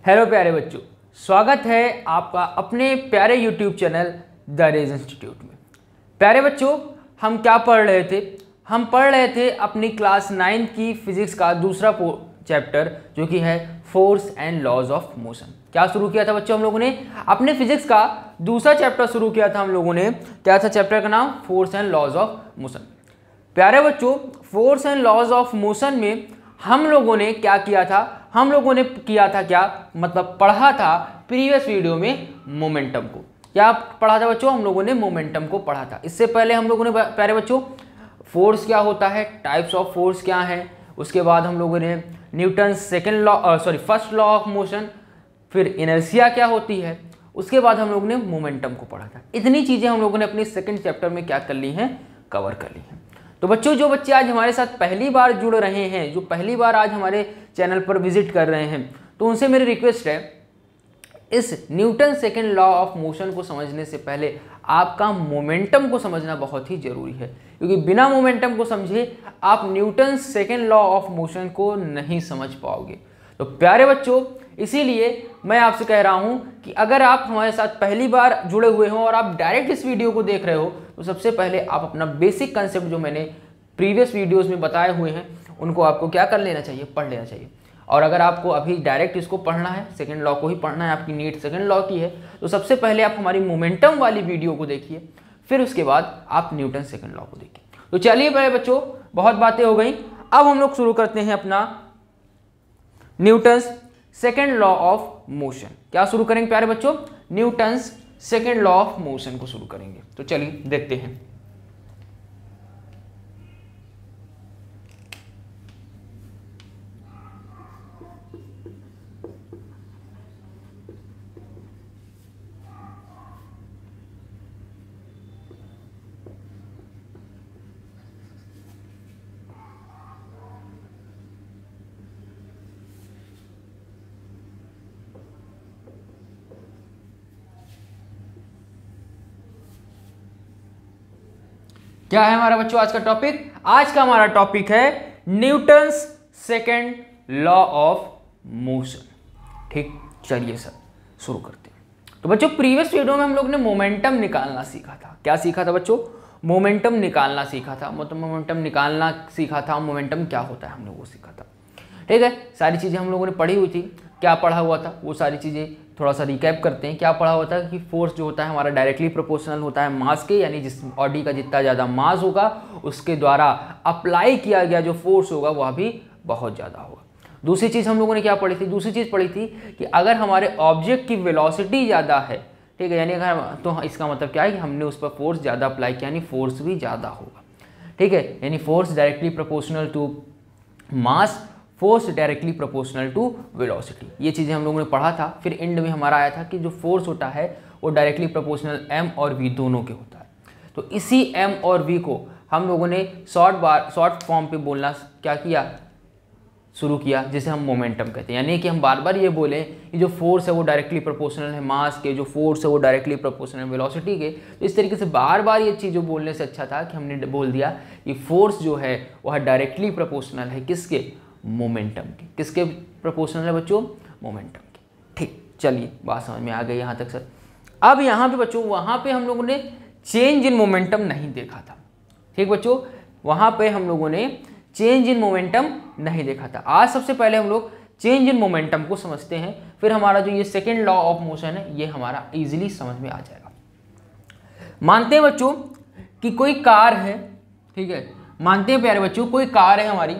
Hello प्यारे बच्चों, स्वागत है आपका अपने प्यारे YouTube channel the Rage institute में। प्यारे बच्चों, हम क्या पढ़ रहे थे? हम पढ़ रहे थे अपनी क्लास 9 की फिजिक्स का दूसरा चैप्टर जो कि है force and laws of motion. क्या शुरू किया था बच्चों हम लोगों ने? अपने फिजिक्स का दूसरा चैप्टर शुरू किया था हम लोगों ने। क्या था चैप्टर का नाम? Force and laws of motion. प्यारे बच्चों, force and laws of motion में हम लोगों ने क्या किया था? हम लोगों ने किया था क्या, मतलब पढ़ा था प्रीवियस वीडियो में मोमेंटम को। क्या पढ़ा था बच्चों? हम लोगों ने मोमेंटम को पढ़ा था। इससे पहले हम लोगों ने प्यारे बच्चों फोर्स क्या होता है, टाइप्स ऑफ फोर्स क्या है, उसके बाद हम लोगों ने Newton first law of motion, फिर इनर्शिया क्या होती है, उसके बाद हम लोगों ने मोमेंटम को पढ़ा था। इतनी चीजें हम लोगों ने अपने सेकंड चैप्टर में क्या कर ली हैं, कवर कर ली हैं। तो बच्चों, जो बच्चे आज हमारे साथ पहली बार जुड़ रहे हैं, जो पहली बार आज हमारे चैनल पर विजिट कर रहे हैं, तो उनसे मेरी रिक्वेस्ट है, इस Newton second law of motion को समझने से पहले आपका मोमेंटम को समझना बहुत ही जरूरी है, क्योंकि बिना मोमेंटम को समझे आप Newton second law of motion को नहीं समझ पाओगे। तो प्यारे बच्चों, इसीलिए मैं आपसे कह रहा हूं कि अगर आप हमारे साथ पहली बार जुड़े हुए हो और आप डायरेक्ट इस वीडियो को देख रहे हो, तो सबसे पहले आप अपना बेसिक कंसेप्ट जो मैंने प्रीवियस वीडियोस में बताए हुए हैं उनको आपको क्या कर लेना चाहिए, पढ़ लेना चाहिए। और अगर आपको अभी डायरेक्ट इसको पढ़ना है, सेकंड लॉ को ही पढ़ना है, आपकी नीट सेकंड लॉ की है, तो सबसे पहले आप हमारी मोमेंटम वाली वीडियो को देखिए, फिर उसके बाद आप न्यूटन सेकंड लॉ को देखिए। तो चलिए प्यारे बच्चों, बहुत बातें हो गई, अब हम लोग शुरू करते हैं अपना Newton's second law of motion. क्या शुरू करेंगे प्यारे बच्चों? Newton's second law of motion को शुरू करेंगे। तो चलिए देखते हैं। क्या है हमारा बच्चों आज का टॉपिक? आज का हमारा टॉपिक है Newton's second law of motion. ठीक, चलिए सर शुरू करते हैं। तो बच्चों, प्रीवियस वीडियो में हम लोग ने मोमेंटम निकालना सीखा था। क्या सीखा था बच्चों? मोमेंटम निकालना सीखा था। मतलब मोमेंटम निकालना सीखा था, मोमेंटम क्या होता है हमने वो सीखा था। ठीक है, सारी चीजें हम लोगों ने पढ़ी हुई थी। क्या पढ़ा हुआ था वो सारी चीजें थोड़ा सा रिकैप करते हैं। क्या पढ़ा हुआ था कि फोर्स जो होता है हमारा डायरेक्टली प्रोपोर्शनल होता है मास के, यानी जिस बॉडी का जितना ज़्यादा मास होगा उसके द्वारा अप्लाई किया गया जो फोर्स होगा वह भी बहुत ज़्यादा होगा। दूसरी चीज़ हम लोगों ने क्या पढ़ी थी? दूसरी चीज़ पढ़ी थी कि अगर हमारे ऑब्जेक्ट की वेलोसिटी ज़्यादा है, ठीक है, यानी अगर तो इसका मतलब क्या है कि हमने उस पर फोर्स ज़्यादा अप्लाई किया, यानी फोर्स भी ज़्यादा होगा। ठीक है, यानी force directly proportional to mass, force directly proportional to velocity. ये चीज़ें हम लोगों ने पढ़ा था। फिर एंड में हमारा आया था कि जो फोर्स होता है वो डायरेक्टली प्रोपोर्शनल एम और वी दोनों के होता है। तो इसी एम और वी को हम लोगों ने शॉर्ट फॉर्म पे बोलना क्या किया, शुरू किया, जिसे हम मोमेंटम कहते हैं। यानी कि हम बार बार ये बोलें कि जो फोर्स है वो डायरेक्टली प्रोपोर्शनल है मास के, जो फोर्स है वो डायरेक्टली प्रोपोर्शनल वेलोसिटी के। तो इस तरीके से बार बार ये चीज़ बोलने से अच्छा था कि हमने बोल दिया कि फोर्स जो है वह डायरेक्टली प्रोपोर्शनल है किसके? मोमेंटम के। किसके प्रोपोर्शनल है बच्चों? मोमेंटम के। ठीक, चलिए बात समझ में आ गई यहाँ तक सर। अब यहाँ पे बच्चों, वहाँ पे हम लोगों ने चेंज इन मोमेंटम नहीं देखा था। ठीक बच्चों, वहाँ पे हम लोगों ने चेंज इन मोमेंटम नहीं देखा था। आज सबसे पहले हम लोग चेंज इन मोमेंटम को समझते हैं, फिर हमारा जो ये सेकेंड लॉ ऑफ मोशन है ये हमारा ईजिली समझ में आ जाएगा। मानते हैं बच्चों कि कोई कार है, ठीक है, मानते हैं प्यारे बच्चों कोई कार है हमारी,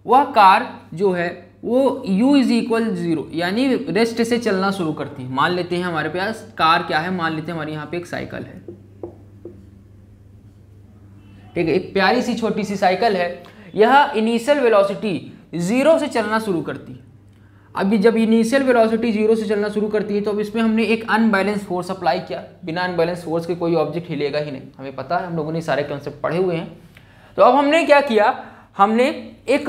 वह कार जो है वो u इज इक्वल 0 यानी रेस्ट से चलना शुरू करती है। मान लेते हैं हमारे पास कार क्या है, मान लेते हैं हमारे यहाँ पे एक साइकिल है। ठीक है, एक प्यारी सी छोटी सी साइकिल है। यह इनिशियल वेलोसिटी 0 से चलना शुरू करती है। अभी जब इनिशियल वेलोसिटी 0 से चलना शुरू करती है तो अब इसमें हमने एक अनबैलेंस फोर्स अप्लाई किया। बिना अनबैलेंस फोर्स के कोई ऑब्जेक्ट हिलेगा ही नहीं, हमें पता है, हम लोगों ने सारे कॉन्सेप्ट पढ़े हुए हैं। तो अब हमने क्या किया, हमने एक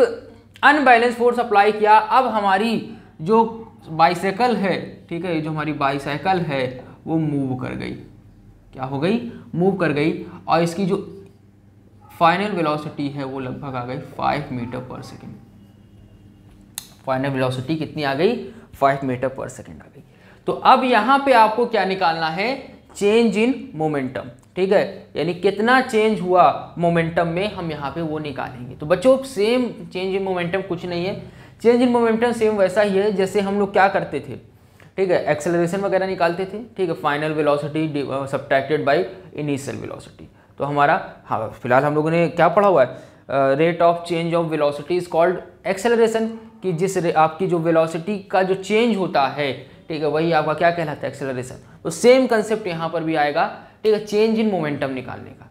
अनबैलेंस फोर्स अप्लाई किया। अब हमारी जो बाइसाइकिल है, ठीक है, जो हमारी बाइसाइकिल है वो मूव कर गई। क्या हो गई? मूव कर गई। और इसकी जो फाइनल वेलोसिटी है वो लगभग आ गई 5 मीटर पर सेकेंड। फाइनल वेलोसिटी कितनी आ गई? 5 मीटर पर सेकेंड आ गई। तो अब यहाँ पे आपको क्या निकालना है, चेंज इन मोमेंटम, ठीक है, यानी कितना चेंज हुआ मोमेंटम में, हम यहाँ पे वो निकालेंगे। तो बच्चों सेम चेंज इन मोमेंटम कुछ नहीं है, चेंज इन मोमेंटम सेम वैसा ही है जैसे हम लोग क्या करते थे, ठीक है, एक्सेलरेशन वगैरह निकालते थे, ठीक है, final velocity subtracted by initial velocity. तो हमारा हाँ फिलहाल हम लोगों ने क्या पढ़ा हुआ है, rate of change of velocity is called acceleration, कि जिस आपकी जो वेलोसिटी का जो चेंज होता है, ठीक है, वही आपका क्या कहलाता है, एक्सेलरेशन। तो सेम कंसेप्ट यहाँ पर भी आएगा, ठीक है, चेंज इन मोमेंटम निकालने का।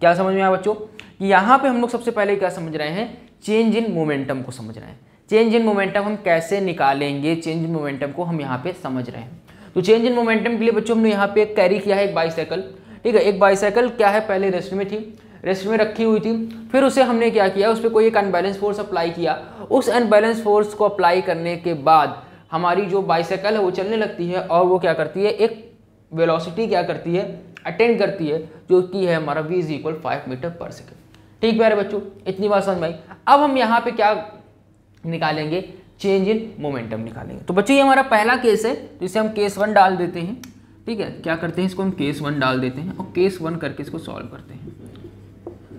क्या समझ में आया बच्चों, कि यहाँ पे हम लोग सबसे पहले क्या समझ रहे हैं, चेंज इन मोमेंटम को समझ रहे हैं। चेंज इन मोमेंटम हम कैसे निकालेंगे, चेंज इन मोमेंटम को हम यहाँ पे समझ रहे हैं। तो चेंज इन मोमेंटम के लिए बच्चों हमने यहाँ पे कैरी किया है एक बाईसाइकिल, ठीक है, एक बाईसाइकिल क्या है, पहले रेस्ट में थी, रेस्ट में रखी हुई थी, फिर उसे हमने क्या किया, उस पर कोई एक अनबैलेंस फोर्स अप्लाई किया। उस अनबैलेंस फोर्स को अप्लाई करने के बाद हमारी जो बाईसाइकिल है वो चलने लगती है, और वो क्या करती है, एक वेलोसिटी क्या करती है, अटेंड करती है, जो कि है हमारा v = 5 मीटर पर सेकेंड। ठीक प्यारे बच्चों, इतनी बात समझ में आई। अब हम यहाँ पे क्या निकालेंगे, चेंज इन मोमेंटम निकालेंगे। तो बच्चों ये हमारा पहला केस है, तो इसे हम केस 1 डाल देते हैं, ठीक है, क्या करते हैं, इसको हम केस 1 डाल देते हैं और केस 1 करके इसको सॉल्व करते हैं।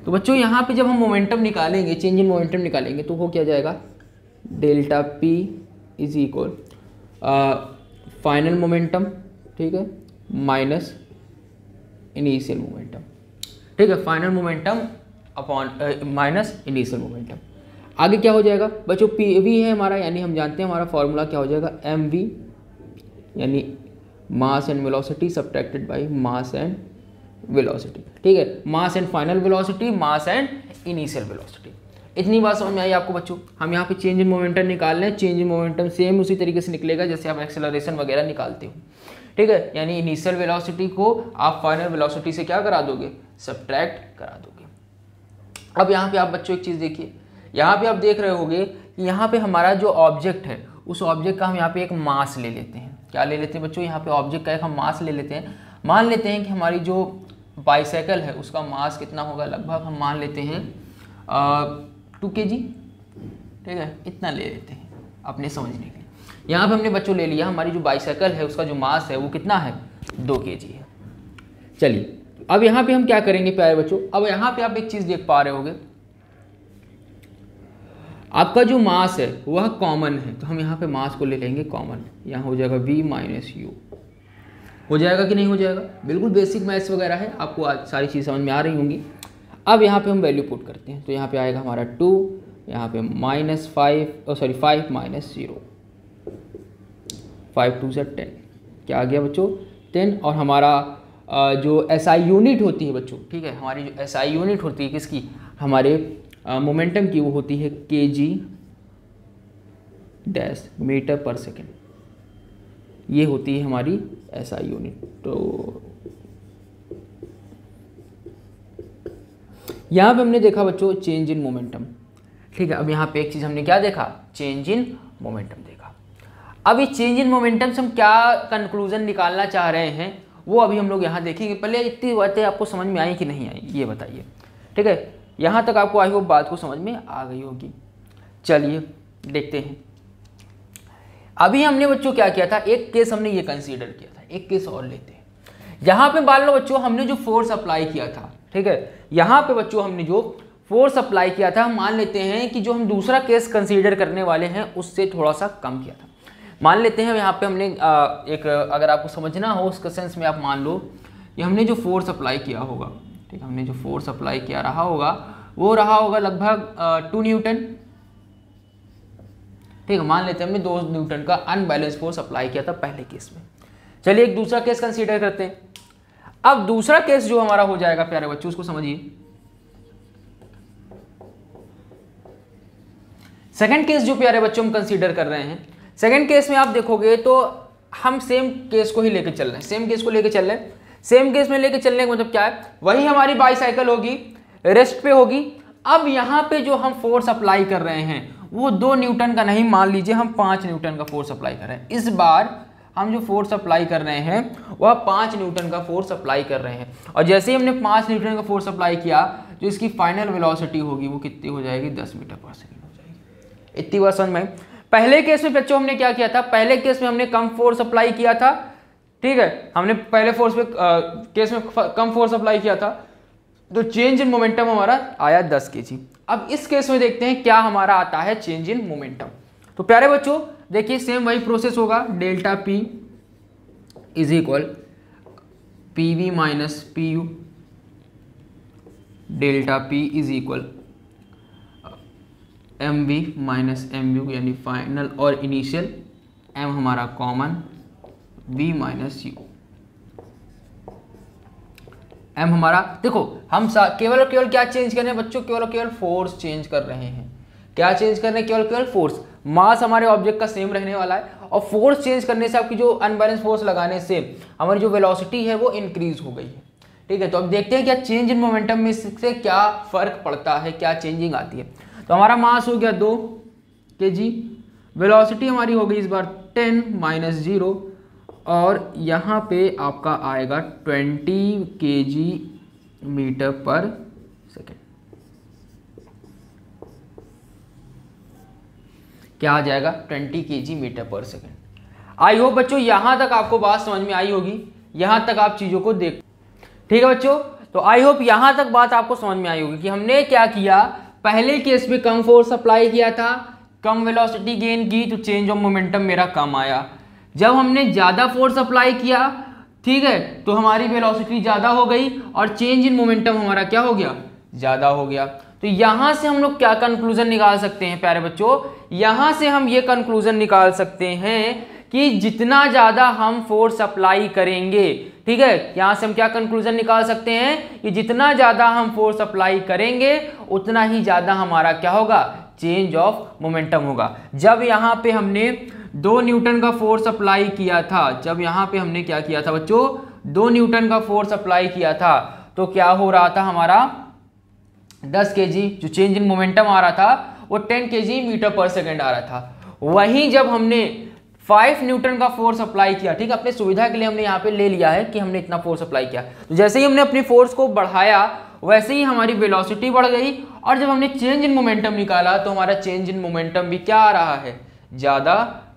तो बच्चों यहाँ पे जब हम मोमेंटम निकालेंगे, चेंज इन मोमेंटम निकालेंगे, तो वो क्या जाएगा, डेल्टा P = फाइनल मोमेंटम, ठीक है, माइनस इनिशियल मोमेंटम, ठीक है, final momentum upon minus initial momentum. आगे क्या हो जाएगा बच्चों, PV है हमारा, यानी हम जानते हैं हमारा फॉर्मूला क्या हो जाएगा, mv यानी mass and velocity subtracted by mass and velocity, ठीक है, mass and final velocity, mass and initial velocity. इतनी बात समझ में आई आपको बच्चों। हम यहाँ पे चेंज इन मोमेंटम निकाल रहे हैं, चेंज इन मोमेंटम सेम उसी तरीके से निकलेगा जैसे आप एक्सेलरेशन वगैरह निकालते हो, ठीक है, यानी इनिशियल वेलोसिटी को आप फाइनल वेलोसिटी से क्या करा दोगे, सब्ट्रैक्ट करा दोगे। अब यहाँ पे आप बच्चों एक चीज़ देखिए, यहाँ पे आप देख रहे होगे कि यहाँ पे हमारा जो ऑब्जेक्ट है, उस ऑब्जेक्ट का हम यहाँ पे एक मास ले लेते हैं। क्या ले लेते हैं बच्चों, यहाँ पे ऑब्जेक्ट का एक हम मास ले लेते हैं। मान लेते हैं कि हमारी जो बाईसाइकिल है उसका मास कितना होगा, लगभग हम मान लेते हैं 2 kg, ठीक है, इतना ले लेते हैं अपने समझने के लिए। यहाँ पे हमने बच्चों ले लिया हमारी जो बाईसाइकिल है उसका जो मास है वो कितना है, 2 kg है। चलिए अब यहाँ पे हम क्या करेंगे प्यारे बच्चों, अब यहाँ पे आप एक चीज़ देख पा रहे होगे, आपका जो मास है वह कॉमन है, तो हम यहाँ पे मास को ले लेंगे कॉमन, यहाँ हो जाएगा v - u, हो जाएगा कि नहीं हो जाएगा, बिल्कुल बेसिक मैथ्स वगैरह है, आपको आज सारी चीज़ समझ में आ रही होंगी। अब यहाँ पे हम वैल्यू पुट करते हैं, तो यहाँ पे आएगा हमारा 2, यहाँ पे -5 माइनस 0, 5 2 = 10, क्या आ गया बच्चों 10। और हमारा जो SI यूनिट होती है बच्चों, ठीक है, हमारी जो SI यूनिट होती है किसकी, हमारे मोमेंटम की, वो होती है kg डैश मीटर पर सेकेंड, ये होती है हमारी SI यूनिट। तो यहाँ पे हमने देखा बच्चों चेंज इन मोमेंटम, ठीक है। अब यहाँ पे एक चीज़ हमने क्या देखा, चेंज इन मोमेंटम देखा। अब ये चेंज इन मोमेंटम से हम क्या कंक्लूजन निकालना चाह रहे हैं वो अभी हम लोग यहाँ देखेंगे। पहले इतनी बातें आपको समझ में आई कि नहीं आई ये बताइए, ठीक है, यहाँ तक आपको आई होप बात को समझ में आ गई होगी। चलिए देखते हैं। अभी हमने बच्चों क्या किया था, एक केस हमने ये कंसीडर किया था, एक केस और लेते हैं। यहाँ पे मान लो बच्चों हमने जो फोर्स अप्लाई किया था, ठीक है, यहाँ पे बच्चों हमने जो फोर्स अप्लाई किया था, मान लेते हैं कि जो हम दूसरा केस कंसीडर करने वाले हैं उससे थोड़ा सा कम किया था। मान लेते हैं यहाँ पे हमने एक, अगर आपको समझना हो उसका सेंस में, आप मान लो कि हमने जो फोर्स अप्लाई किया होगा, ठीक, हमने जो फोर्स अप्लाई किया रहा होगा वो रहा होगा लगभग 2 न्यूटन, ठीक है। मान लेते हैं हमने 2 न्यूटन का अनबैलेंस फोर्स अप्लाई किया था पहले केस में। चलिए एक दूसरा केस कंसीडर करते हैं। अब दूसरा केस जो हमारा हो जाएगा प्यारे बच्चों, उसको समझिए। सेकंड केस जो प्यारे बच्चों हम कंसीडर कर रहे हैं, सेकंड केस में आप देखोगे तो हम सेम केस को ही लेके चल रहे हैं, सेम केस को लेके चल रहे हैं। सेम केस में लेके चलने का मतलब क्या है, वही हमारी बाईसाइकिल होगी, रेस्ट पे होगी। अब यहाँ पे जो हम फोर्स अप्लाई कर रहे हैं वो 2 न्यूटन का नहीं, मान लीजिए हम 5 न्यूटन का फोर्स अप्लाई कर रहे हैं। इस बार हम जो फोर्स अप्लाई कर रहे हैं वह 5 न्यूटन का फोर्स अप्लाई कर रहे हैं। और जैसे ही हमने 5 न्यूटन का फोर्स अप्लाई किया, जो इसकी फाइनल वेलोसिटी होगी वो कितनी हो जाएगी, 10 मीटर पर सेकेंड हो जाएगी। इतनी बात समझ में। पहले केस में बच्चों हमने क्या किया था, पहले केस में हमने कम फोर्स अप्लाई किया था, ठीक है, हमने पहले केस में कम फोर्स अप्लाई किया था, तो चेंज इन मोमेंटम हमारा आया 10 kg। अब इस केस में देखते हैं क्या हमारा आता है चेंज इन मोमेंटम। तो प्यारे बच्चों देखिए सेम वही प्रोसेस होगा, delta P is equal PV minus PU, delta P is equal MV minus MU यानी फाइनल और इनिशियल, M हमारा common, V minus U, M हमारा, देखो हम केवल और केवल क्या चेंज कर रहे हैं बच्चों, केवल और केवल फोर्स चेंज कर रहे हैं। क्या चेंज कर रहे हैं, केवल केवल फोर्स। मास हमारे ऑब्जेक्ट का सेम रहने वाला है और फोर्स चेंज करने से आपकी जो अनबैलेंस फोर्स लगाने से हमारी जो वेलोसिटी है वो इंक्रीज हो गई है, ठीक है। तो अब देखते हैं क्या चेंज इन मोमेंटम में से क्या फर्क पड़ता है, क्या चेंजिंग आती है। तो हमारा मास हो गया 2 kg, वेलोसिटी हमारी हो गई इस बार 10 माइनस 0 और यहाँ पे आपका आएगा 20 kg मीटर पर सेकेंड। क्या आ जाएगा 20 kg मीटर पर सेकेंड। आई होप बच्चों यहाँ तक आपको बात समझ में आई होगी, यहाँ तक आप चीज़ों को देख, ठीक है बच्चों। तो आई होप यहाँ तक बात आपको समझ में आई होगी कि हमने क्या किया, पहले केस में कम फोर्स अप्लाई किया था, कम वेलोसिटी गेन की, तो चेंज ऑफ मोमेंटम मेरा कम आया। जब हमने ज़्यादा फोर्स अप्लाई किया, ठीक है, तो हमारी वेलोसिटी ज़्यादा हो गई और चेंज इन मोमेंटम हमारा क्या हो गया, ज़्यादा हो गया। तो यहाँ से हम लोग क्या कंक्लूजन निकाल सकते हैं प्यारे बच्चों, यहाँ से हम ये कंक्लूजन निकाल सकते हैं कि जितना ज़्यादा हम फोर्स अप्लाई करेंगे, ठीक है, यहाँ से हम क्या कंक्लूजन निकाल सकते हैं कि जितना ज़्यादा हम फोर्स अप्लाई करेंगे उतना ही ज़्यादा हमारा क्या होगा, चेंज ऑफ मोमेंटम होगा। जब यहाँ पे हमने 2 न्यूटन का फोर्स अप्लाई किया था, जब यहाँ पे हमने क्या किया था बच्चों, 2 न्यूटन का फोर्स अप्लाई किया था, तो क्या हो रहा था हमारा 10 kg जो चेंज इन मोमेंटम आ रहा था वो 10 kg मीटर पर सेकेंड आ रहा था। वहीं जब हमने 5 न्यूटन का फोर्स अप्लाई किया, ठीक है, अपने सुविधा के लिए हमने यहाँ पे ले लिया है कि हमने इतना फोर्स अप्लाई किया, तो जैसे ही हमने अपनी फोर्स को बढ़ाया वैसे ही हमारी वेलोसिटी बढ़ गई और जब हमने चेंज इन मोमेंटम निकाला तो हमारा चेंज इन मोमेंटम भी क्या आ रहा है, ज़्यादा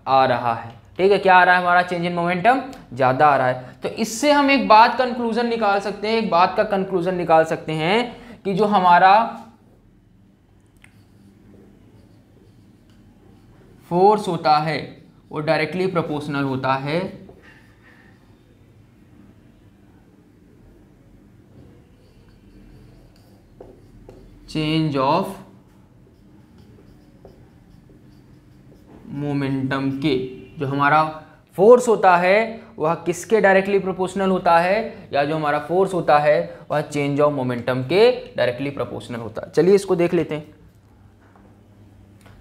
आ रहा है, ठीक है। क्या आ रहा है हमारा चेंज इन मोमेंटम, ज़्यादा आ रहा है। तो इससे हम एक बात कंक्लूजन निकाल सकते हैं, एक बात का कंक्लूजन निकाल सकते हैं कि जो हमारा फोर्स होता है वो डायरेक्टली प्रोपोर्शनल होता है चेंज ऑफ मोमेंटम के। जो हमारा फोर्स होता है वह किसके डायरेक्टली प्रोपोर्शनल होता है, या जो हमारा फोर्स होता है वह चेंज ऑफ मोमेंटम के डायरेक्टली प्रोपोर्शनल होता है। चलिए इसको देख लेते हैं।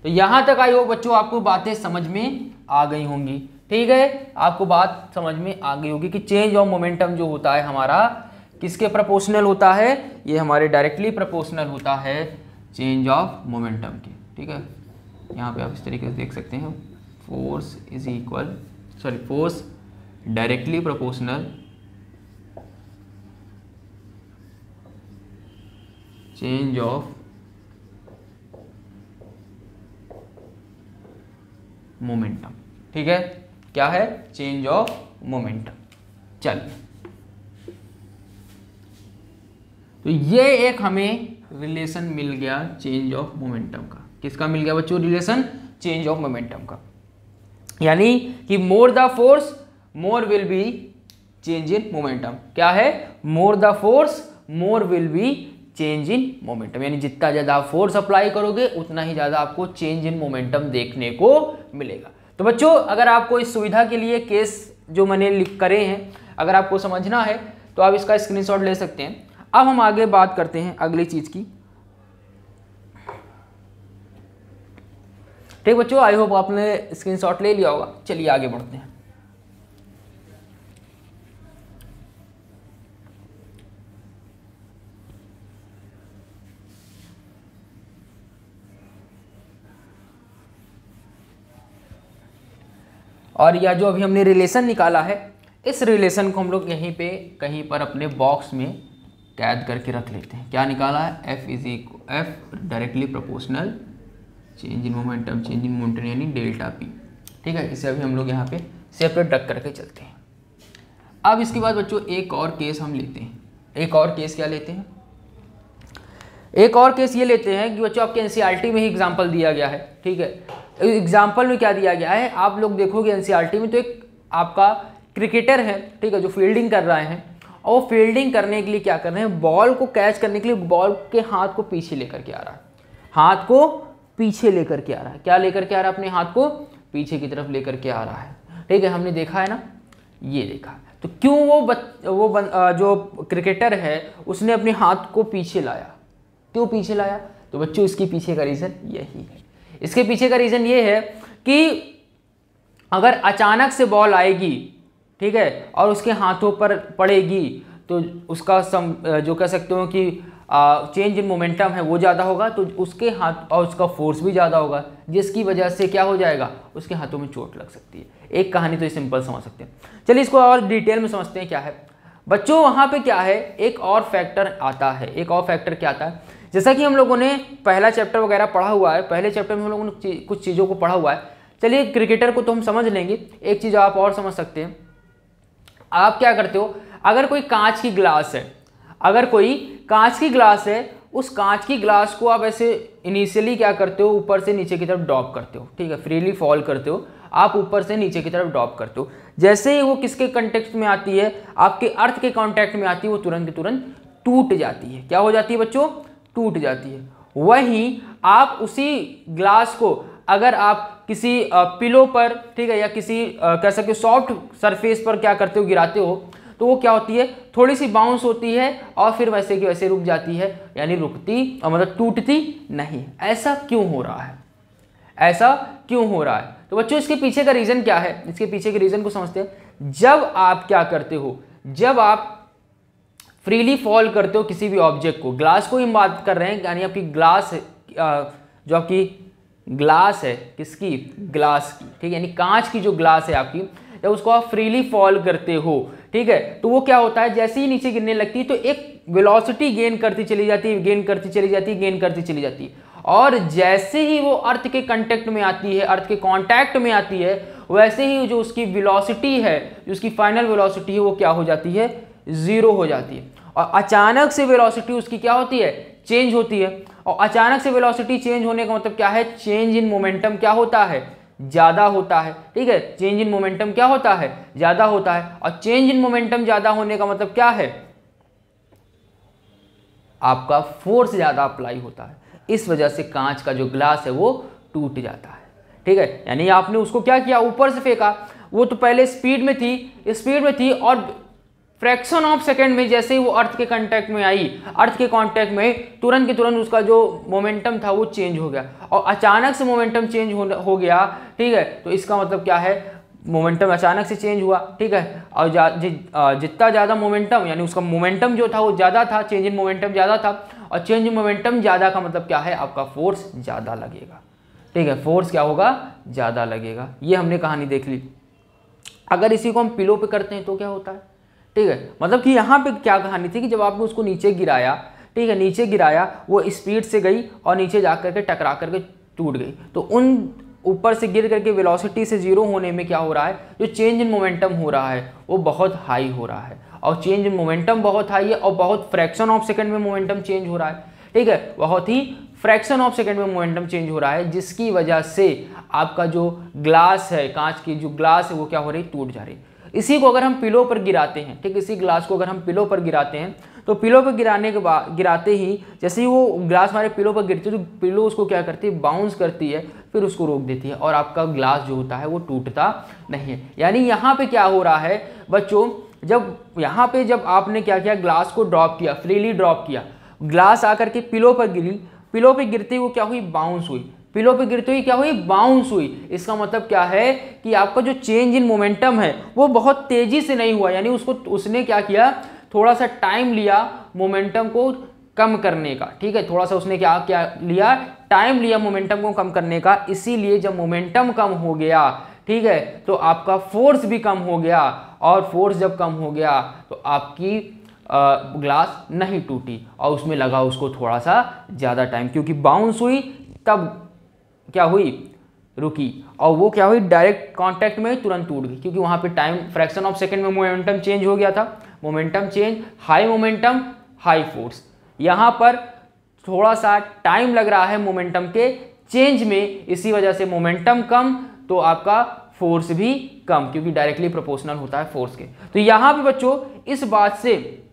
तो यहां तक आई हो बच्चों आपको बातें समझ में आ गई होंगी, ठीक है, आपको बात समझ में आ गई होगी कि चेंज ऑफ मोमेंटम जो होता है हमारा किसके प्रोपोर्शनल होता है, ये हमारे डायरेक्टली प्रोपोर्शनल होता है चेंज ऑफ मोमेंटम के, ठीक है। यहाँ पे आप इस तरीके से देख सकते हैं, force is equal, sorry, force directly proportional change of momentum, ठीक है, क्या है, चेंज ऑफ मोमेंटम। चलिए, तो ये एक हमें रिलेशन मिल गया चेंज ऑफ मोमेंटम का। किसका मिल गया बच्चों, रिलेशन चेंज ऑफ मोमेंटम का, यानी कि more the force more will be change in momentum. क्या है, more the force more will be change in momentum, यानी जितना ज़्यादा फोर्स अप्लाई करोगे उतना ही ज़्यादा आपको चेंज इन मोमेंटम देखने को मिलेगा। तो बच्चों अगर आपको इस सुविधा के लिए केस जो मैंने लिख करे हैं अगर आपको समझना है तो आप इसका स्क्रीनशॉट ले सकते हैं। अब हम आगे बात करते हैं अगली चीज़ की। ठीक बच्चों, आई होप आपने स्क्रीनशॉट ले लिया होगा। चलिए आगे बढ़ते हैं। और यह जो अभी हमने रिलेशन निकाला है, इस रिलेशन को हम लोग यहीं पे कहीं पर अपने बॉक्स में कैद करके रख लेते हैं। क्या निकाला है, F directly proportional change in momentum यानी डेल्टा पी। ठीक है, इसे अभी हम लोग यहाँ पे सेपरेट रख करके चलते हैं। अब इसके बाद बच्चों एक और केस हम लेते हैं। एक और केस क्या लेते हैं? एक और केस ये लेते हैं कि बच्चों आपके एनसीईआरटी में ही एग्जाम्पल दिया गया है। ठीक है, एग्जाम्पल में क्या दिया गया है आप लोग देखोगे एनसीईआरटी में, तो एक आपका क्रिकेटर है, ठीक है, जो फील्डिंग कर रहे हैं, और वो फील्डिंग करने के लिए क्या कर रहे हैं, बॉल को कैच करने के लिए बॉल के हाथ को पीछे लेकर के आ रहा है, हाथ को पीछे लेकर के आ रहा है। क्या लेकर के आ रहा है? अपने हाथ को पीछे की तरफ लेकर के आ रहा है। ठीक है, हमने देखा है ना, ये देखा। तो क्यों जो क्रिकेटर है उसने अपने हाथ को पीछे लाया? क्यों पीछे लाया? तो बच्चों इसके पीछे का रीज़न यही है। इसके पीछे का रीज़न ये है कि अगर अचानक से बॉल आएगी, ठीक है, और उसके हाथों पर पड़ेगी, तो उसका जो कह सकते हो कि चेंज इन मोमेंटम है वो ज़्यादा होगा, तो उसके हाथ और उसका फोर्स भी ज़्यादा होगा, जिसकी वजह से क्या हो जाएगा, उसके हाथों में चोट लग सकती है। एक कहानी तो ये सिंपल समझ सकते हैं। चलिए इसको और डिटेल में समझते हैं क्या है बच्चों। वहाँ पे क्या है, एक और फैक्टर आता है। एक और फैक्टर क्या आता है, जैसा कि हम लोगों ने पहला चैप्टर वगैरह पढ़ा हुआ है, पहले चैप्टर में हम लोगों ने कुछ चीज़ों को पढ़ा हुआ है। चलिए क्रिकेटर को तो हम समझ लेंगे, एक चीज़ आप और समझ सकते हैं। आप क्या करते हो, अगर कोई कांच की ग्लास है, अगर कोई कांच की ग्लास है, उस कांच की ग्लास को आप ऐसे इनिशियली क्या करते हो, ऊपर से नीचे की तरफ ड्रॉप करते हो। ठीक है, फ्रीली फॉल करते हो, आप ऊपर से नीचे की तरफ ड्रॉप करते हो। जैसे ही वो किसके कांटेक्ट में आती है, आपके अर्थ के कांटेक्ट में आती है, वो तुरंत की तुरंत टूट जाती है। क्या हो जाती है बच्चों? टूट जाती है। वहीं आप उसी ग्लास को अगर आप किसी पिलो पर, ठीक है, या किसी कह सकते हो सॉफ्ट सरफेस पर क्या करते हो, गिराते हो, तो वो क्या होती है, थोड़ी सी बाउंस होती है और फिर वैसे की वैसे रुक जाती है, यानी रुकती और मतलब टूटती नहीं। ऐसा क्यों हो रहा है? ऐसा क्यों हो रहा है? तो बच्चों इसके पीछे का रीज़न क्या है, इसके पीछे के रीज़न को समझते हैं। जब आप क्या करते हो, जब आप फ्रीली फॉल करते हो किसी भी ऑब्जेक्ट को, ग्लास को हम बात कर रहे हैं, यानी आपकी ग्लास जो आपकी ग्लास है, किसकी? ग्लास की। ठीक है, यानी कांच की जो ग्लास है आपकी, जब उसको आप फ्रीली फॉल करते हो, ठीक है, तो वो क्या होता है, जैसे ही नीचे गिरने लगती है तो एक वेलोसिटी गेन करती चली जाती है, गेन करती चली जाती है, गेन करती चली जाती है। और जैसे ही वो अर्थ के कांटेक्ट में आती है, अर्थ के कांटेक्ट में आती है, वैसे ही जो उसकी वेलोसिटी है, जो उसकी फाइनल वेलोसिटी है, वो क्या हो जाती है, जीरो हो जाती है। और अचानक से वेलोसिटी उसकी क्या होती है, चेंज होती है। और अचानक से वेलोसिटी चेंज होने का मतलब क्या है, चेंज इन मोमेंटम क्या होता है, ज़्यादा होता है। ठीक है, चेंज इन मोमेंटम क्या होता है, ज़्यादा होता है। और चेंज इन मोमेंटम ज़्यादा होने का मतलब क्या है, आपका फोर्स ज़्यादा अप्लाई होता है। इस वजह से कांच का जो ग्लास है वो टूट जाता है। ठीक है, यानी आपने उसको क्या किया, ऊपर से फेंका, वो तो पहले स्पीड में थी और फ्रैक्शन ऑफ सेकंड में जैसे ही वो अर्थ के कांटेक्ट में आई, अर्थ के कांटेक्ट में तुरंत के तुरंत उसका जो मोमेंटम था वो चेंज हो गया। और अचानक से मोमेंटम चेंज हो गया, ठीक है, तो इसका मतलब क्या है, मोमेंटम अचानक से चेंज हुआ। ठीक है, और जितना ज़्यादा मोमेंटम, यानी उसका मोमेंटम जो था वो ज़्यादा था, चेंज इन मोमेंटम ज़्यादा था। और चेंज इन मोमेंटम ज़्यादा का मतलब क्या है, आपका फोर्स ज़्यादा लगेगा। ठीक है, फोर्स क्या होगा, ज़्यादा लगेगा। ये हमने कहानी देख ली। अगर इसी को हम पिलो पे करते हैं तो क्या होता है, ठीक है, मतलब कि यहाँ पे क्या कहानी थी कि जब आपने उसको नीचे गिराया, ठीक है, नीचे गिराया, वो स्पीड से गई और नीचे जा करके टकरा करके टूट गई। तो उन ऊपर से गिर करके वेलोसिटी से जीरो होने में क्या हो रहा है, जो चेंज इन मोमेंटम हो रहा है वो बहुत हाई हो रहा है। और चेंज इन मोमेंटम बहुत हाई है और बहुत फ्रैक्शन ऑफ सेकंड में मोमेंटम चेंज हो रहा है। ठीक है, बहुत ही फ्रैक्शन ऑफ सेकंड में मोमेंटम चेंज हो रहा है, जिसकी वजह से आपका जो ग्लास है, कांच की जो ग्लास है वो क्या हो रही, टूट जा रही। इसी को अगर हम पिलो पर गिराते हैं, ठीक, इसी ग्लास को अगर हम पिलो पर गिराते हैं, तो पिलो पर गिराने के बाद, गिराते ही जैसे ही वो ग्लास हमारे पिलो पर गिरती है तो पिलो उसको क्या करती है, बाउंस करती है, फिर उसको रोक देती है और आपका ग्लास जो होता है वो टूटता नहीं है। यानी यहाँ पे क्या हो रहा है बच्चों, जब यहाँ पे जब आपने क्या किया, ग्लास को ड्रॉप किया, फ्रीली ड्रॉप किया, ग्लास आकर के पिलो पर गिरी, पिलो पे गिरते ही वो क्या हुई, बाउंस हुई, पिलो पे गिरते हुई क्या हुई, बाउंस हुई। इसका मतलब क्या है कि आपका जो चेंज इन मोमेंटम है वो बहुत तेजी से नहीं हुआ, यानी उसने क्या किया, थोड़ा सा टाइम लिया मोमेंटम को कम करने का। ठीक है, थोड़ा सा उसने क्या लिया, टाइम लिया मोमेंटम को कम करने का। इसीलिए जब मोमेंटम कम हो गया, ठीक है, तो आपका फोर्स भी कम हो गया, और फोर्स जब कम हो गया तो आपकी ग्लास नहीं टूटी और उसमें लगा उसको थोड़ा सा ज़्यादा टाइम, क्योंकि बाउंस हुई तब क्या हुई, रुकी, और वो क्या हुई, डायरेक्ट कांटेक्ट में तुरंत टूट गई, क्योंकि वहां पे टाइम फ्रैक्शन ऑफ सेकंड में मोमेंटम चेंज हो गया था। Momentum change, high momentum high force, यहाँ पर थोड़ा सा टाइम लग रहा है मोमेंटम के चेंज में, इसी वजह से मोमेंटम कम तो आपका फोर्स भी कम, क्योंकि डायरेक्टली प्रोपोर्शनल होता है फोर्स के। तो यहाँ पे बच्चों इस बात से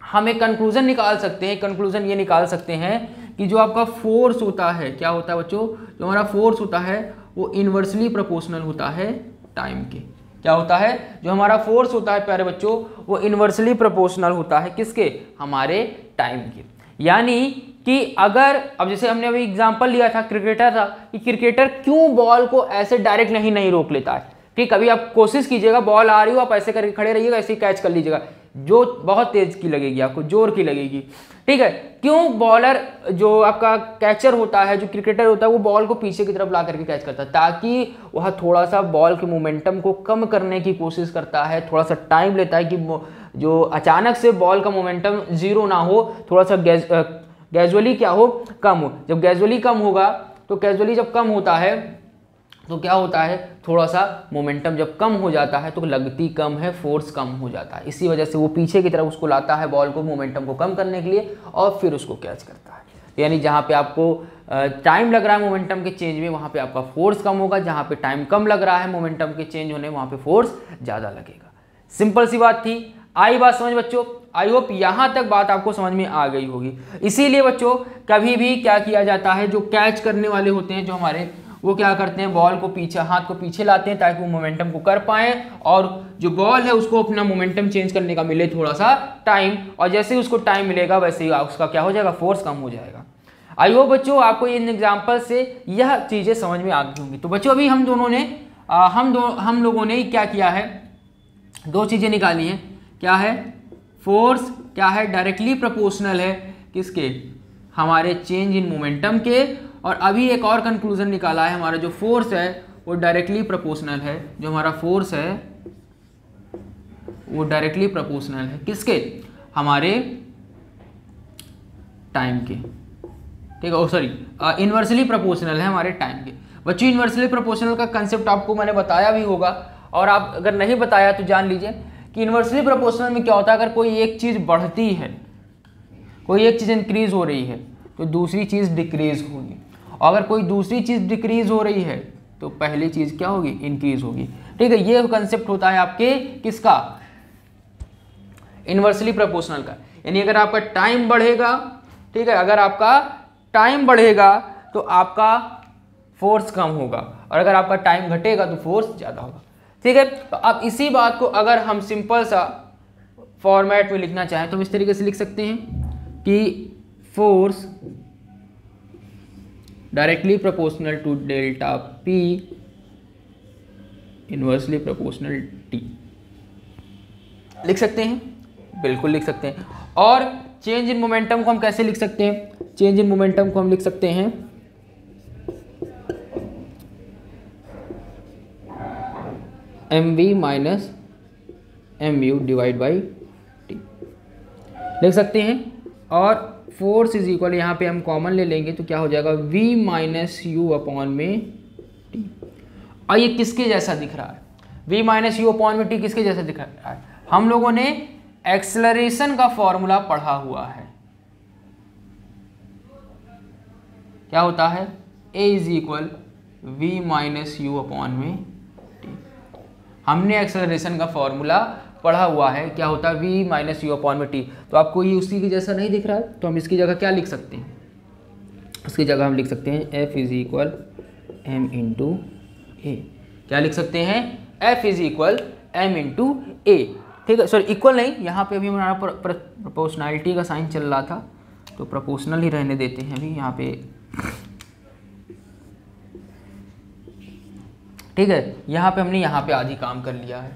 हम एक कंक्लूजन निकाल सकते हैं, कंक्लूजन ये निकाल सकते हैं कि जो आपका फोर्स होता है, क्या होता है बच्चों, जो हमारा फोर्स होता है वो इन्वर्सली प्रोपोर्शनल होता है टाइम के। क्या होता है, जो हमारा फोर्स होता है प्यारे बच्चों वो इन्वर्सली प्रोपोर्शनल होता है किसके, हमारे टाइम के। यानी कि अगर अब जैसे हमने अभी एग्जांपल लिया था क्रिकेटर था, कि क्रिकेटर क्यों बॉल को ऐसे डायरेक्ट नहीं रोक लेता है। ठीक, कभी आप कोशिश कीजिएगा, बॉल आ रही हो, आप ऐसे करके खड़े रहिएगा, ऐसे ही कैच कर लीजिएगा, जो बहुत तेज की लगेगी आपको, जोर की लगेगी। ठीक है, क्यों बॉलर जो आपका कैचर होता है, जो क्रिकेटर होता है, वो बॉल को पीछे की तरफ ला करके कैच करता है, ताकि वह थोड़ा सा बॉल के मोमेंटम को कम करने की कोशिश करता है, थोड़ा सा टाइम लेता है कि जो अचानक से बॉल का मोमेंटम जीरो ना हो, थोड़ा सा ग्रेजुअली क्या हो, कम हो। जब ग्रेजुअली कम होगा तो कैजुअली जब कम होता है तो क्या होता है, थोड़ा सा मोमेंटम जब कम हो जाता है तो लगती कम है, फोर्स कम हो जाता है, इसी वजह से वो पीछे की तरफ उसको लाता है बॉल को मोमेंटम को कम करने के लिए, और फिर उसको कैच करता है। यानी जहाँ पे आपको टाइम लग रहा है मोमेंटम के चेंज में, वहाँ पे आपका फोर्स कम होगा, जहाँ पे टाइम कम लग रहा है मोमेंटम के चेंज होने, वहाँ पे फोर्स ज़्यादा लगेगा। सिंपल सी बात थी, आई बात समझ बच्चों? आई होप यहाँ तक बात आपको समझ में आ गई होगी। इसीलिए बच्चों कभी भी क्या किया जाता है, जो कैच करने वाले होते हैं जो हमारे, वो क्या करते हैं, बॉल को पीछे, हाथ को पीछे लाते हैं ताकि वो मोमेंटम को कर पाएं, और जो बॉल है उसको अपना मोमेंटम चेंज करने का मिले थोड़ा सा टाइम, और जैसे ही उसको टाइम मिलेगा वैसे ही उसका क्या हो जाएगा, फोर्स कम हो जाएगा। आई होप बच्चों आपको इन एग्जाम्पल से यह चीज़ें समझ में आ गई होंगी। तो बच्चों अभी हम लोगों ने क्या किया है, दो चीज़ें निकाली हैं। क्या है, फोर्स क्या है, डायरेक्टली प्रोपोर्शनल है किसके, हमारे चेंज इन मोमेंटम के, और अभी एक और कंक्लूजन निकाला है, हमारा जो फोर्स है वो डायरेक्टली प्रोपोर्शनल है, जो हमारा फोर्स है वो डायरेक्टली प्रोपोर्शनल है किसके, हमारे टाइम के। ठीक है, सॉरी, इन्वर्सली प्रोपोर्शनल है हमारे टाइम के। बच्चों इन्वर्सली प्रोपोर्शनल का कंसेप्ट आपको मैंने बताया भी होगा, और आप अगर नहीं बताया तो जान लीजिए कि इन्वर्सली प्रोपोर्शनल में क्या होता है, अगर कोई एक चीज़ बढ़ती है, कोई एक चीज़ इंक्रीज हो रही है तो दूसरी चीज़ डिक्रीज होगी, और अगर कोई दूसरी चीज़ डिक्रीज हो रही है तो पहली चीज़ क्या होगी, इंक्रीज होगी। ठीक है, ये कंसेप्ट होता है आपके किसका, इन्वर्सली प्रोपोर्शनल का। यानी अगर आपका टाइम बढ़ेगा, ठीक है, अगर आपका टाइम बढ़ेगा तो आपका फोर्स कम होगा, और अगर आपका टाइम घटेगा तो फोर्स ज़्यादा होगा। ठीक है, तो अब इसी बात को अगर हम सिंपल सा फॉर्मेट में लिखना चाहें तो हम इस तरीके से लिख सकते हैं कि force directly proportional to delta P inversely proportional T. लिख सकते हैं, बिल्कुल लिख सकते हैं। और चेंज इन मोमेंटम को हम कैसे लिख सकते हैं, चेंज इन मोमेंटम को हम लिख सकते हैं mv minus mu divide by T लिख सकते हैं। और फोर्स इज इक्वल, यहाँ पे हम कॉमन ले लेंगे तो क्या हो जाएगा, v माइनस यू अपॉन में टी। और ये किसके जैसा दिख रहा है, v माइनस यू अपॉन में टी किसके जैसा दिख रहा है, हम लोगों ने एक्सेलरेशन का फॉर्मूला पढ़ा हुआ है। क्या होता है, a is equal v minus you upon में टी। हमने एक्सेलरेशन का फॉर्मूला पढ़ा हुआ है, क्या होता है, v माइनस यू अपॉन में टी। तो आपको ये उसी की जैसा नहीं दिख रहा है, तो हम इसकी जगह क्या लिख सकते हैं, उसकी जगह हम लिख सकते हैं f is equal m into A. क्या लिख सकते हैं, f is equal m into A. ठीक है, सॉरी इक्वल नहीं, यहाँ पे अभी हमारा प्रोपोर्शनैलिटी का साइन चल रहा था तो प्रोपोर्शनल ही रहने देते हैं अभी यहाँ पे। ठीक है, यहाँ पे हमने यहाँ पे आधी काम कर लिया है।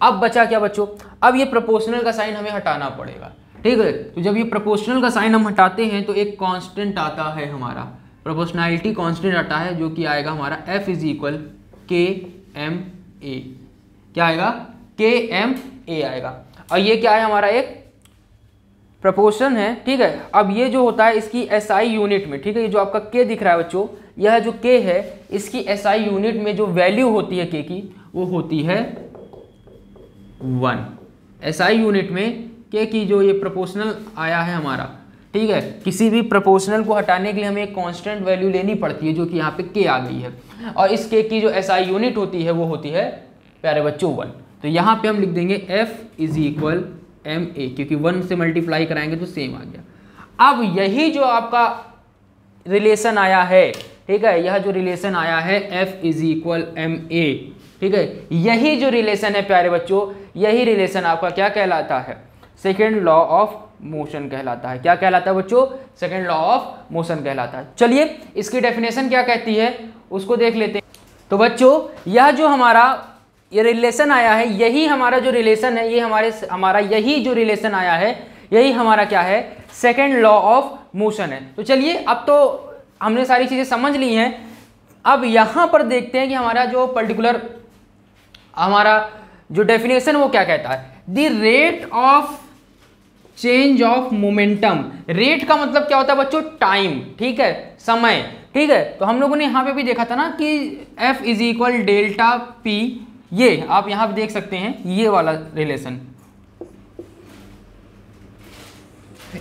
अब बचा क्या बच्चों, अब ये प्रोपोर्शनल का साइन हमें हटाना पड़ेगा। ठीक है, तो जब ये प्रोपोर्शनल का साइन हम हटाते हैं तो एक कांस्टेंट आता है, हमारा प्रोपोर्शनैलिटी कांस्टेंट आता है, जो कि आएगा हमारा f इज इक्वल के एम ए। क्या आएगा, के एम ए आएगा। और ये क्या है, हमारा एक प्रोपोर्शन है। ठीक है, अब ये जो होता है इसकी एसआई यूनिट में, ठीक है, ये जो आपका के दिख रहा है बच्चों, यह जो k है इसकी SI यूनिट में जो वैल्यू होती है k की वो होती है 1। SI यूनिट में k की जो ये प्रोपोर्शनल आया है हमारा, ठीक है, किसी भी प्रोपोर्शनल को हटाने के लिए हमें एक कांस्टेंट वैल्यू लेनी पड़ती है जो कि यहाँ पे k आ गई है, और इस k की जो SI यूनिट होती है वो होती है प्यारे बच्चों 1। तो यहाँ पे हम लिख देंगे F = ma, क्योंकि 1 से मल्टीप्लाई कराएंगे तो सेम आ गया। अब यही जो आपका रिलेशन आया है, ठीक है, यह जो रिलेशन आया है F = ma, ठीक है, यही जो रिलेशन है प्यारे बच्चों, यही रिलेशन आपका क्या कहलाता है? सेकेंड लॉ ऑफ मोशन कहलाता है। क्या कहलाता है बच्चों? सेकेंड लॉ ऑफ मोशन कहलाता है। चलिए इसकी डेफिनेशन क्या कहती है उसको देख लेते हैं। तो बच्चों यह जो हमारा ये रिलेशन आया है, यही हमारा जो रिलेशन है, ये हमारा यही जो रिलेशन आया है, यही हमारा क्या है? सेकेंड लॉ ऑफ मोशन है। तो चलिए अब तो हमने सारी चीजें समझ ली हैं, अब यहां पर देखते हैं कि हमारा जो पर्टिकुलर हमारा जो डेफिनेशन वो क्या कहता है। The rate of change of momentum, rate का मतलब क्या होता है बच्चों? टाइम, ठीक है, समय, ठीक है। तो हम लोगों ने यहाँ पे भी देखा था ना कि F = डेल्टा P, ये आप यहाँ पे देख सकते हैं, ये वाला रिलेशन,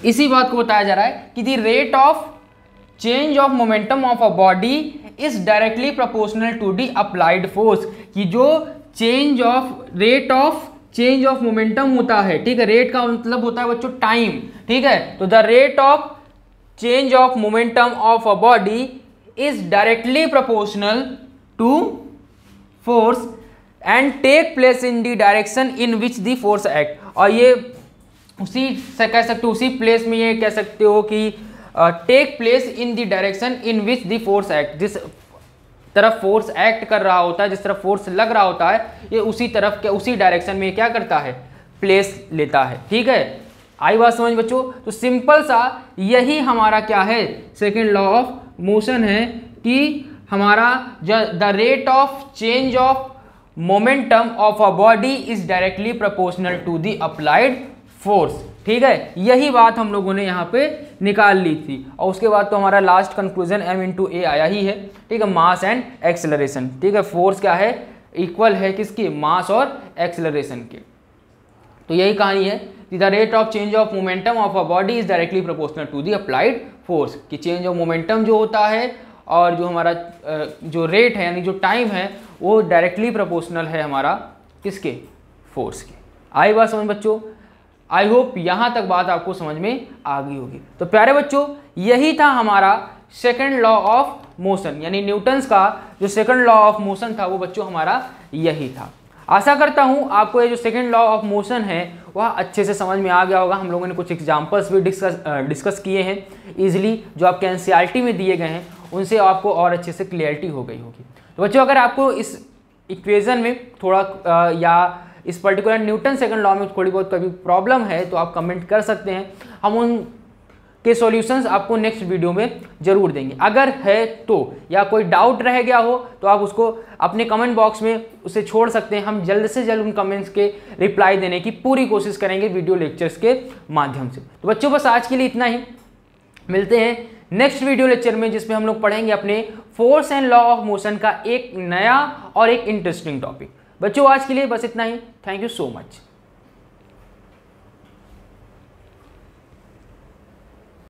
इसी बात को बताया जा रहा है कि the rate of change of momentum of a body is directly proportional to the applied force, कि जो rate of change of momentum होता है, ठीक है, रेट का मतलब होता है बच्चों टाइम, ठीक है। तो the rate of change of momentum of a body is directly proportional to force and take place in the direction in which the force act. और ये उसी से कह सकते हो, उसी प्लेस में ये कह सकते हो कि take place in the direction in which the force act, जिस तरफ फोर्स एक्ट कर रहा होता है, जिस तरफ फोर्स लग रहा होता है, ये उसी तरफ के उसी डायरेक्शन में क्या करता है? प्लेस लेता है, ठीक है। आई बात समझ बच्चों? तो सिंपल सा यही हमारा क्या है? सेकेंड लॉ ऑफ मोशन है कि हमारा the rate of change of momentum of a body is directly proportional to the applied force, ठीक है। यही बात हम लोगों ने यहाँ पे निकाल ली थी, और उसके बाद तो हमारा लास्ट कंक्लूजन m × a आया ही है, ठीक है, मास एंड एक्सेलरेशन, ठीक है। फोर्स क्या है? इक्वल है किसकी? मास और एक्सेलरेशन के। तो यही कहानी है, the rate of change of momentum of a body is directly proportional to the applied force, कि चेंज ऑफ मोमेंटम जो होता है और जो हमारा जो रेट है यानी जो टाइम है वो डायरेक्टली प्रोपोर्शनल है हमारा किसके? फोर्स के। आई बात समझ बच्चों? आई होप यहाँ तक बात आपको समझ में आ गई होगी। तो प्यारे बच्चों यही था हमारा सेकंड लॉ ऑफ मोशन, यानी न्यूटन्स का जो सेकंड लॉ ऑफ मोशन था वो बच्चों हमारा यही था। आशा करता हूँ आपको ये जो सेकंड लॉ ऑफ मोशन है वह अच्छे से समझ में आ गया होगा। हम लोगों ने कुछ एग्जाम्पल्स भी डिस्कस किए हैं ईजिली, जो आपके एनसीईआरटी में दिए गए हैं, उनसे आपको और अच्छे से क्लियरिटी हो गई होगी। तो बच्चों अगर आपको इस इक्वेशन में थोड़ा या इस पर्टिकुलर न्यूटन सेकंड लॉ में थोड़ी बहुत कभी प्रॉब्लम है तो आप कमेंट कर सकते हैं, हम उन के सॉल्यूशंस आपको नेक्स्ट वीडियो में जरूर देंगे। अगर है तो, या कोई डाउट रह गया हो तो आप उसको अपने कमेंट बॉक्स में उसे छोड़ सकते हैं। हम जल्द से जल्द उन कमेंट्स के रिप्लाई देने की पूरी कोशिश करेंगे वीडियो लेक्चर्स के माध्यम से। तो बच्चों बस आज के लिए इतना ही, मिलते हैं नेक्स्ट वीडियो लेक्चर में जिसमें हम लोग पढ़ेंगे अपने force and law of motion का एक नया और एक इंटरेस्टिंग टॉपिक। बच्चों आज के लिए बस इतना ही, थैंक यू सो मच।